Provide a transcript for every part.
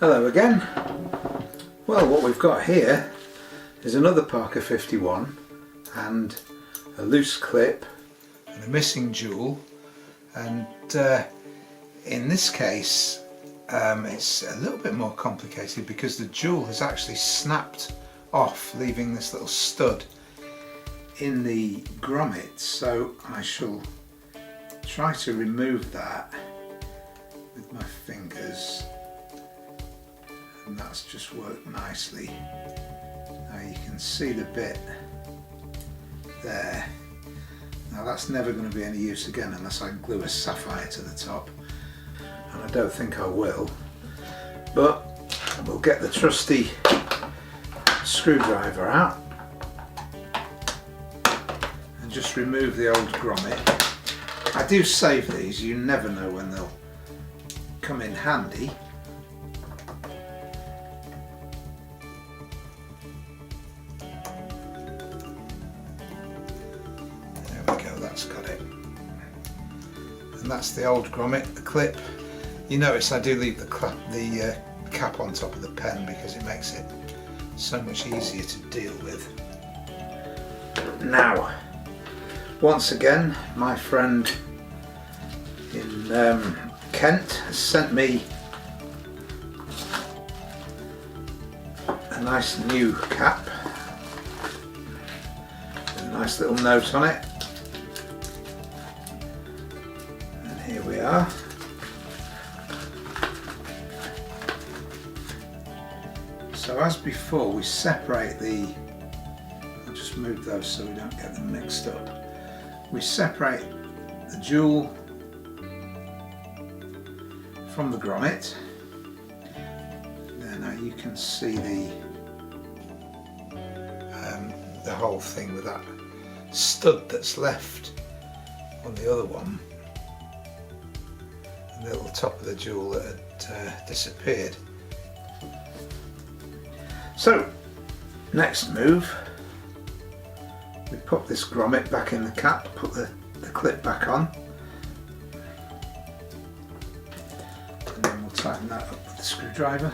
Hello again. Well, what we've got here is another Parker 51 and a loose clip and a missing jewel, and in this case it's a little bit more complicated because the jewel has actually snapped off, leaving this little stud in the grommet. So I shall try to remove that with my fingers, and that's just worked nicely. Now you can see the bit there. Now that's never going to be any use again unless I glue a sapphire to the top, and I don't think I will, but we'll get the trusty screwdriver out and just remove the old grommet. I do save these, you never know when they'll come in handy. There we go, that's got it. And that's the old grommet, the clip. You notice I do leave the cap on top of the pen because it makes it so much easier to deal with. Now, once again, my friend in Kent has sent me a nice new cap with a nice little note on it, and here we are. So as before, we separate I'll just move those so we don't get them mixed up. We separate the jewel from the grommet. There, now you can see the whole thing with that stud that's left on the other one, and the little top of the jewel that had disappeared. So, next move, we put this grommet back in the cap, put the clip back on, and then we'll tighten that up with the screwdriver.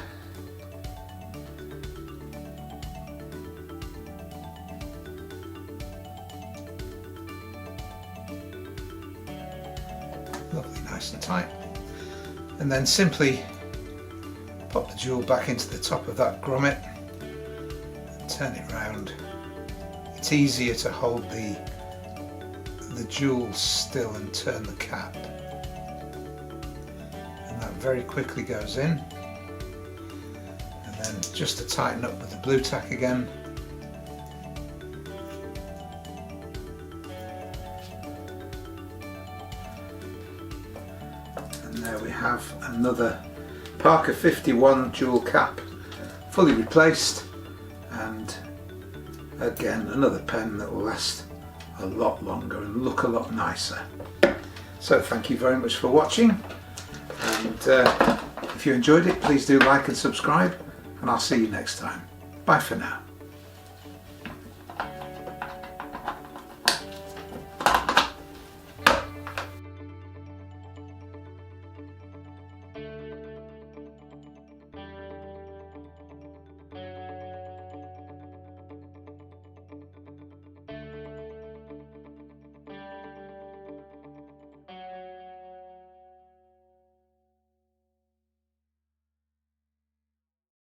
Lovely, nice and tight. And then simply pop the jewel back into the top of that grommet, turn it round. It's easier to hold the jewel still and turn the cap, and that very quickly goes in. And then just to tighten up with the blue tack again, and there we have another Parker 51 jewel cap fully replaced, and again another pen that will last a lot longer and look a lot nicer. So thank you very much for watching, and if you enjoyed it, please do like and subscribe, and I'll see you next time. Bye for now.